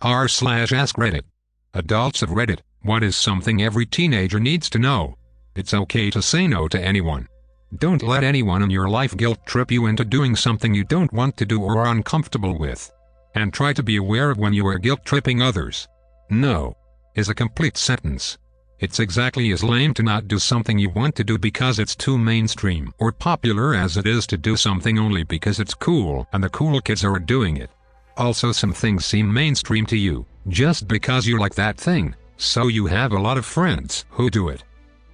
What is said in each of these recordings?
r/AskReddit. Adults of Reddit, what is something every teenager needs to know? It's okay to say no to anyone. Don't let anyone in your life guilt trip you into doing something you don't want to do or are uncomfortable with. And try to be aware of when you are guilt tripping others. No is a complete sentence. It's exactly as lame to not do something you want to do because it's too mainstream or popular as it is to do something only because it's cool and the cool kids are doing it. Also, some things seem mainstream to you just because you like that thing, so you have a lot of friends who do it.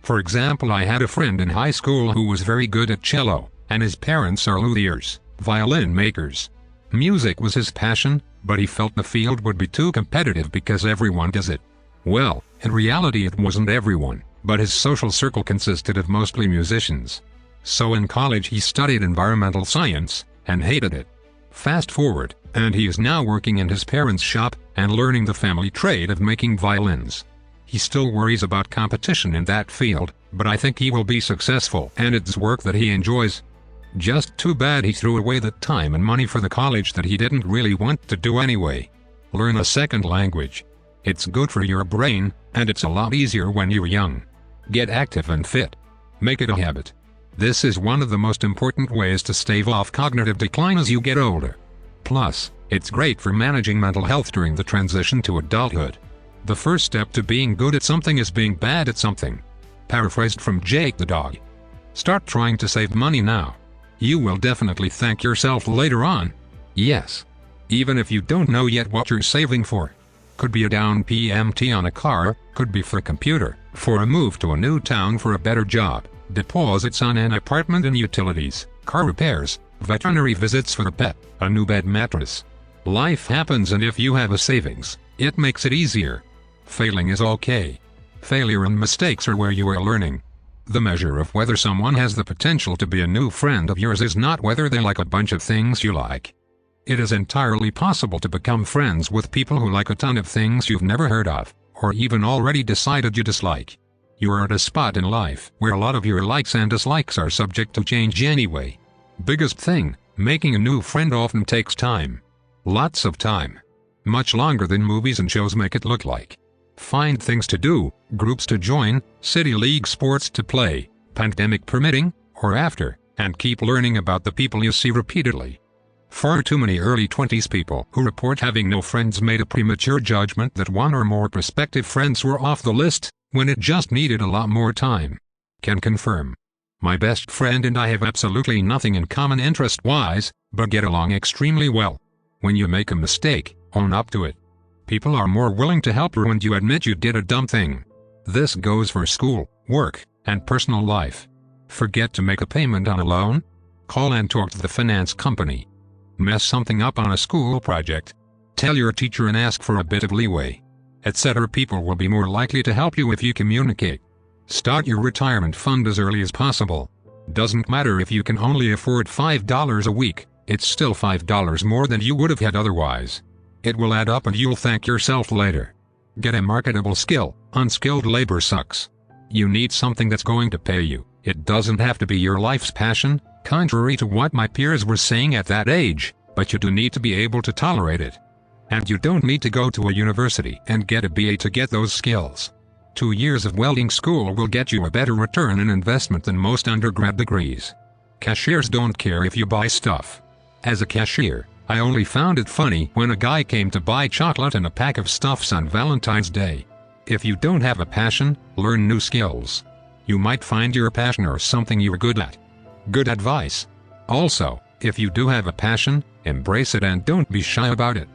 For example, I had a friend in high school who was very good at cello, and his parents are luthiers, violin makers. Music was his passion, but he felt the field would be too competitive because everyone does it. Well, in reality it wasn't everyone, but his social circle consisted of mostly musicians. So in college he studied environmental science, and hated it. Fast forward, and he is now working in his parents' shop, and learning the family trade of making violins. He still worries about competition in that field, but I think he will be successful and it's work that he enjoys. Just too bad he threw away the time and money for the college that he didn't really want to do anyway. Learn a second language. It's good for your brain, and it's a lot easier when you're young. Get active and fit. Make it a habit. This is one of the most important ways to stave off cognitive decline as you get older. Plus, it's great for managing mental health during the transition to adulthood. The first step to being good at something is being bad at something. Paraphrased from Jake the dog. Start trying to save money now. You will definitely thank yourself later on. Yes. Even if you don't know yet what you're saving for. Could be a down PMT on a car, could be for a computer, for a move to a new town for a better job, deposits on an apartment and utilities, car repairs, veterinary visits for a pet, a new bed mattress. Life happens, and if you have a savings, it makes it easier. Failing is okay. Failure and mistakes are where you are learning. The measure of whether someone has the potential to be a new friend of yours is not whether they like a bunch of things you like. It is entirely possible to become friends with people who like a ton of things you've never heard of, or even already decided you dislike. You are at a spot in life where a lot of your likes and dislikes are subject to change anyway. Biggest thing, making a new friend often takes time. Lots of time. Much longer than movies and shows make it look like. Find things to do, groups to join, city league sports to play, pandemic permitting, or after, and keep learning about the people you see repeatedly. Far too many early 20s people who report having no friends made a premature judgment that one or more prospective friends were off the list, when it just needed a lot more time. Can confirm. My best friend and I have absolutely nothing in common interest-wise, but get along extremely well. When you make a mistake, own up to it. People are more willing to help you when you admit you did a dumb thing. This goes for school, work, and personal life. Forget to make a payment on a loan? Call and talk to the finance company. Mess something up on a school project? Tell your teacher and ask for a bit of leeway. Etc. People will be more likely to help you if you communicate. Start your retirement fund as early as possible. Doesn't matter if you can only afford $5 a week, it's still $5 more than you would have had otherwise. It will add up and you'll thank yourself later. Get a marketable skill. Unskilled labor sucks. You need something that's going to pay you. It doesn't have to be your life's passion, contrary to what my peers were saying at that age, but you do need to be able to tolerate it. And you don't need to go to a university and get a BA to get those skills. 2 years of welding school will get you a better return on investment than most undergrad degrees. Cashiers don't care if you buy stuff. As a cashier, I only found it funny when a guy came to buy chocolate and a pack of stuffs on Valentine's Day. If you don't have a passion, learn new skills. You might find your passion or something you're good at. Good advice. Also, if you do have a passion, embrace it and don't be shy about it.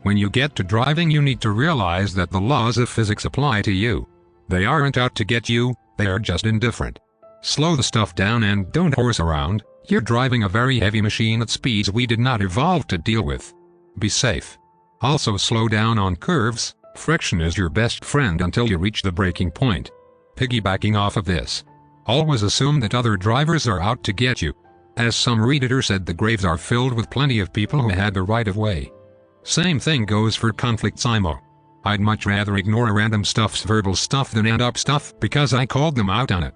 When you get to driving, you need to realize that the laws of physics apply to you. They aren't out to get you, they are just indifferent. Slow the stuff down and don't horse around. You're driving a very heavy machine at speeds we did not evolve to deal with. Be safe. Also slow down on curves. Friction is your best friend until you reach the breaking point. Piggybacking off of this. Always assume that other drivers are out to get you. As some Redditor said, the graves are filled with plenty of people who had the right of way. Same thing goes for conflicts IMO. I'd much rather ignore random stuff's verbal stuff than end up stuff because I called them out on it.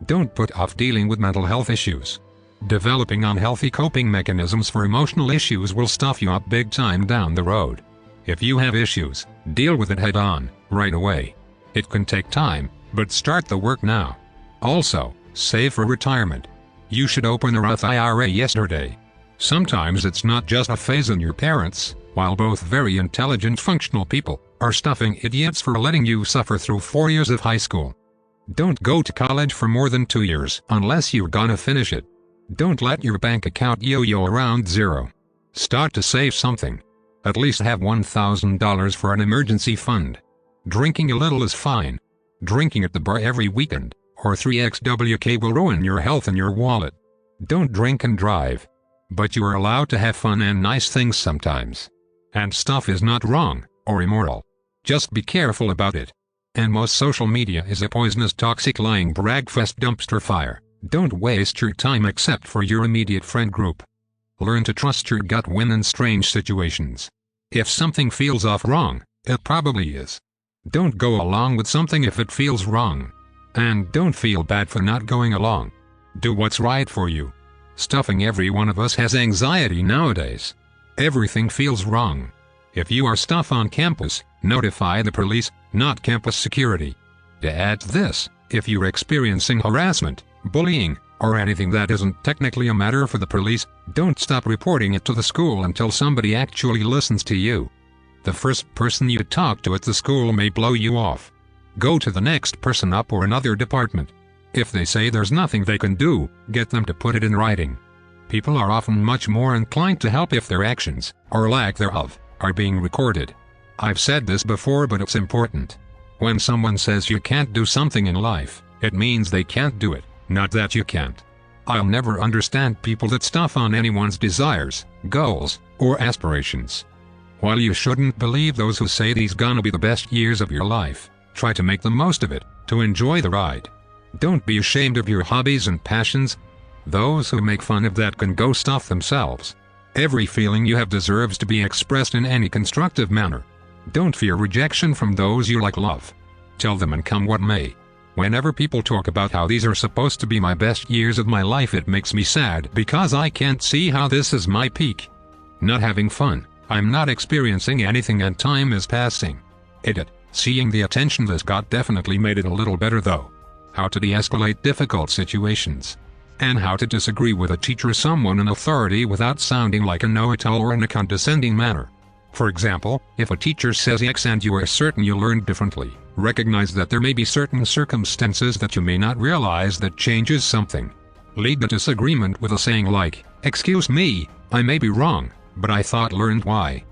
Don't put off dealing with mental health issues. Developing unhealthy coping mechanisms for emotional issues will stuff you up big time down the road. If you have issues, deal with it head on, right away. It can take time, but start the work now. Also, save for retirement. You should open a Roth IRA yesterday. Sometimes it's not just a phase in your parents, while both very intelligent functional people, are stuffing idiots for letting you suffer through 4 years of high school. Don't go to college for more than 2 years unless you're gonna finish it. Don't let your bank account yo-yo around zero. Start to save something. At least have $1,000 for an emergency fund. Drinking a little is fine. Drinking at the bar every weekend, or 3xWK will ruin your health and your wallet. Don't drink and drive. But you are allowed to have fun and nice things sometimes. And stuff is not wrong, or immoral. Just be careful about it. And most social media is a poisonous, toxic, lying bragfest dumpster fire. Don't waste your time except for your immediate friend group. Learn to trust your gut when in strange situations. If something feels off wrong, it probably is. Don't go along with something if it feels wrong. And don't feel bad for not going along. Do what's right for you. Stuffing every one of us has anxiety nowadays. Everything feels wrong. If you are stuff on campus, notify the police, not campus security. To add to this, if you're experiencing harassment, bullying, or anything that isn't technically a matter for the police, don't stop reporting it to the school until somebody actually listens to you. The first person you talk to at the school may blow you off. Go to the next person up or another department. If they say there's nothing they can do, get them to put it in writing. People are often much more inclined to help if their actions, or lack thereof, are being recorded. I've said this before, but it's important. When someone says you can't do something in life, it means they can't do it, not that you can't. I'll never understand people that stuff on anyone's desires, goals, or aspirations. While you shouldn't believe those who say these gonna be the best years of your life, try to make the most of it, to enjoy the ride. Don't be ashamed of your hobbies and passions. Those who make fun of that can go stuff themselves. Every feeling you have deserves to be expressed in any constructive manner. Don't fear rejection from those you love. Tell them and come what may. Whenever people talk about how these are supposed to be my best years of my life, it makes me sad because I can't see how this is my peak. Not having fun, I'm not experiencing anything and time is passing. Seeing the attention this got definitely made it a little better though. How to de-escalate difficult situations. And how to disagree with a teacher or someone in authority without sounding like a know-it-all or in a condescending manner. For example, if a teacher says X and you are certain you learned differently, recognize that there may be certain circumstances that you may not realize that changes something. Lead the disagreement with a saying like, "Excuse me, I may be wrong, but I thought learned why."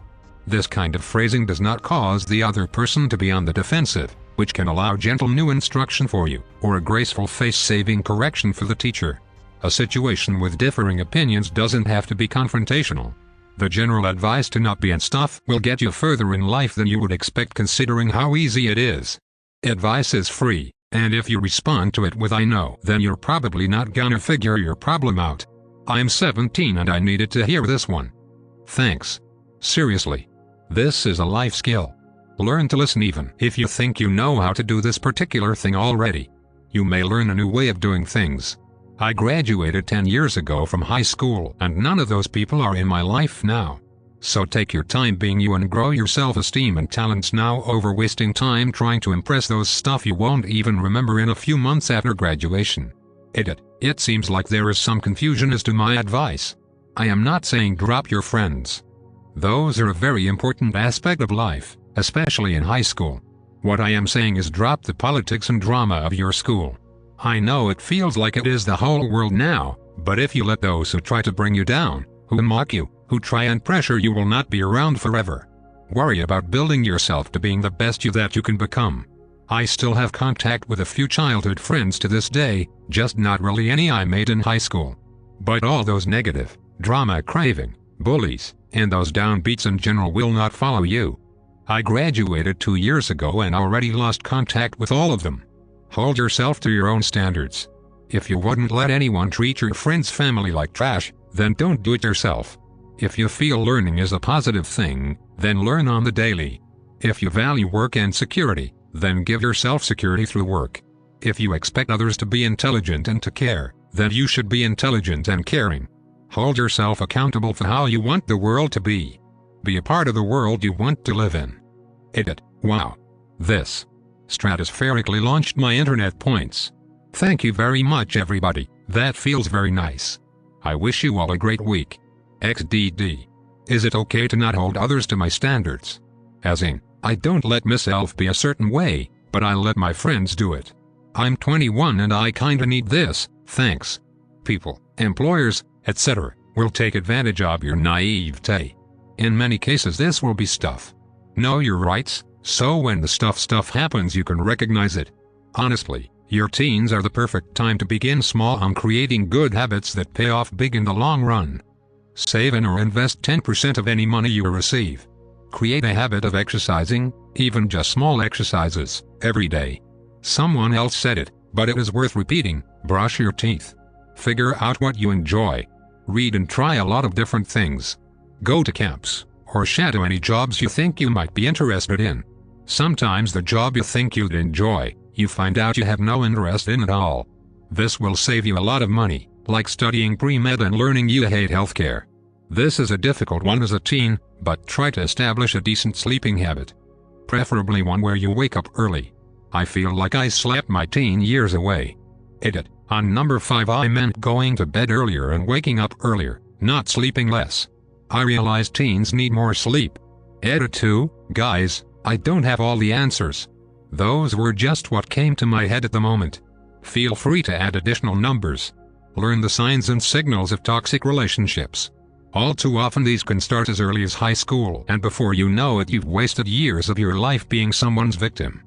This kind of phrasing does not cause the other person to be on the defensive, which can allow gentle new instruction for you, or a graceful face-saving correction for the teacher. A situation with differing opinions doesn't have to be confrontational. The general advice to not be in stuff will get you further in life than you would expect considering how easy it is. Advice is free, and if you respond to it with "I know," then you're probably not gonna figure your problem out. I'm 17 and I needed to hear this one. Thanks. Seriously. This is a life skill. Learn to listen even if you think you know how to do this particular thing already. You may learn a new way of doing things. I graduated 10 years ago from high school and none of those people are in my life now. So take your time being you and grow your self-esteem and talents now over wasting time trying to impress those stuff you won't even remember in a few months after graduation. It seems like there is some confusion as to my advice. I am not saying drop your friends. Those are a very important aspect of life, especially in high school. What I am saying is drop the politics and drama of your school. I know it feels like it is the whole world now, but if you let those who try to bring you down, who mock you, who try and pressure you will not be around forever. Worry about building yourself to being the best you that you can become. I still have contact with a few childhood friends to this day, just not really any I made in high school. But all those negative, drama craving, bullies, and those downbeats in general will not follow you. I graduated 2 years ago and already lost contact with all of them. Hold yourself to your own standards. If you wouldn't let anyone treat your friend's family like trash, then don't do it yourself. If you feel learning is a positive thing, then learn on the daily. If you value work and security, then give yourself security through work. If you expect others to be intelligent and to care, then you should be intelligent and caring. Hold yourself accountable for how you want the world to be. Be a part of the world you want to live in. Edit. Wow. This stratospherically launched my internet points. Thank you very much, everybody. That feels very nice. I wish you all a great week. XDD. Is it okay to not hold others to my standards? As in, I don't let myself be a certain way, but I let my friends do it. I'm 21 and I kinda need this, thanks. People, employers, etc., will take advantage of your naivete. In many cases this will be stuff. Know your rights, so when the stuff happens you can recognize it. Honestly, your teens are the perfect time to begin small on creating good habits that pay off big in the long run. Save in or invest 10% of any money you receive. Create a habit of exercising, even just small exercises, every day. Someone else said it, but it is worth repeating. Brush your teeth. Figure out what you enjoy. Read and try a lot of different things. Go to camps, or shadow any jobs you think you might be interested in. Sometimes the job you think you'd enjoy, you find out you have no interest in at all. This will save you a lot of money, like studying pre-med and learning you hate healthcare. This is a difficult one as a teen, but try to establish a decent sleeping habit. Preferably one where you wake up early. I feel like I slept my teen years away. Edit. On number 5 I meant going to bed earlier and waking up earlier, not sleeping less. I realize teens need more sleep. Edit 2, guys, I don't have all the answers. Those were just what came to my head at the moment. Feel free to add additional numbers. Learn the signs and signals of toxic relationships. All too often these can start as early as high school, and before you know it you've wasted years of your life being someone's victim.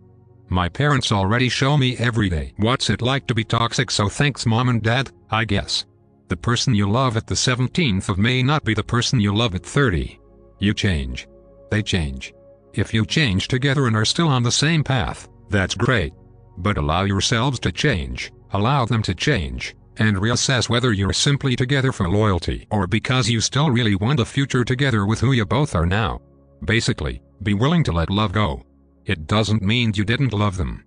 My parents already show me every day what's it like to be toxic, so thanks mom and dad, I guess. The person you love at the 17th of May not be the person you love at 30. You change. They change. If you change together and are still on the same path, that's great. But allow yourselves to change, allow them to change, and reassess whether you're simply together for loyalty or because you still really want a future together with who you both are now. Basically, be willing to let love go. It doesn't mean you didn't love them.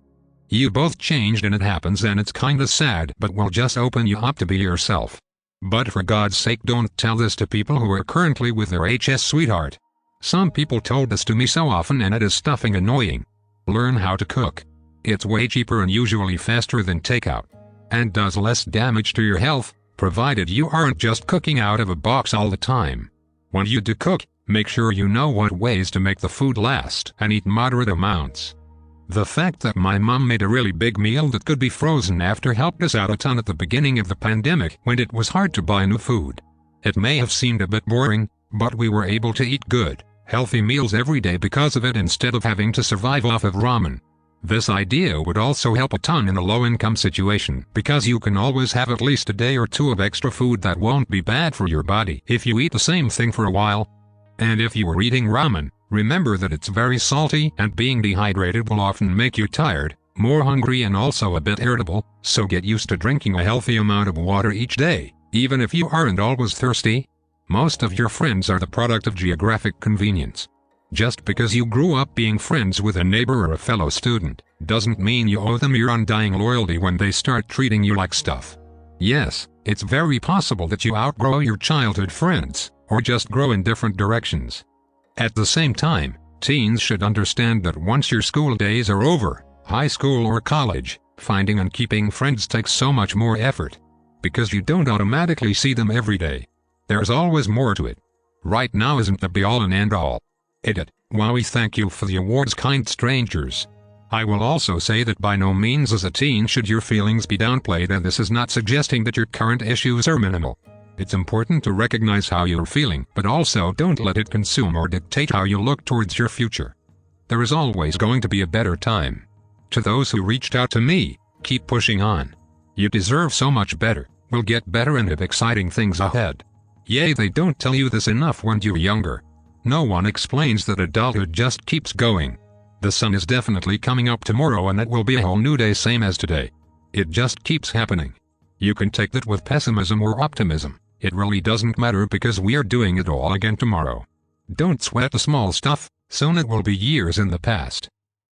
You both changed and it happens and it's kinda sad, but will just open you up to be yourself. But for God's sake don't tell this to people who are currently with their HS sweetheart. Some people told this to me so often and it is stuffing annoying. Learn how to cook. It's way cheaper and usually faster than takeout. And does less damage to your health, provided you aren't just cooking out of a box all the time. When you do cook, make sure you know what ways to make the food last and eat moderate amounts. The fact that my mom made a really big meal that could be frozen after helped us out a ton at the beginning of the pandemic when it was hard to buy new food. It may have seemed a bit boring, but we were able to eat good, healthy meals every day because of it instead of having to survive off of ramen. This idea would also help a ton in a low-income situation because you can always have at least a day or two of extra food that won't be bad for your body if you eat the same thing for a while. And if you are eating ramen, remember that it's very salty and being dehydrated will often make you tired, more hungry and also a bit irritable, so get used to drinking a healthy amount of water each day, even if you aren't always thirsty. Most of your friends are the product of geographic convenience. Just because you grew up being friends with a neighbor or a fellow student, doesn't mean you owe them your undying loyalty when they start treating you like stuff. Yes, it's very possible that you outgrow your childhood friends, or just grow in different directions. At the same time, teens should understand that once your school days are over, high school or college, finding and keeping friends takes so much more effort. Because you don't automatically see them every day. There's always more to it. Right now isn't the be-all and end-all. Edit. Wowie, thank you for the awards, kind strangers. I will also say that by no means as a teen should your feelings be downplayed, and this is not suggesting that your current issues are minimal. It's important to recognize how you're feeling, but also don't let it consume or dictate how you look towards your future. There is always going to be a better time. To those who reached out to me, keep pushing on. You deserve so much better, will get better and have exciting things ahead. Yay, they don't tell you this enough when you're younger. No one explains that adulthood just keeps going. The sun is definitely coming up tomorrow and it will be a whole new day same as today. It just keeps happening. You can take that with pessimism or optimism. It really doesn't matter because we are doing it all again tomorrow. Don't sweat the small stuff, soon it will be years in the past.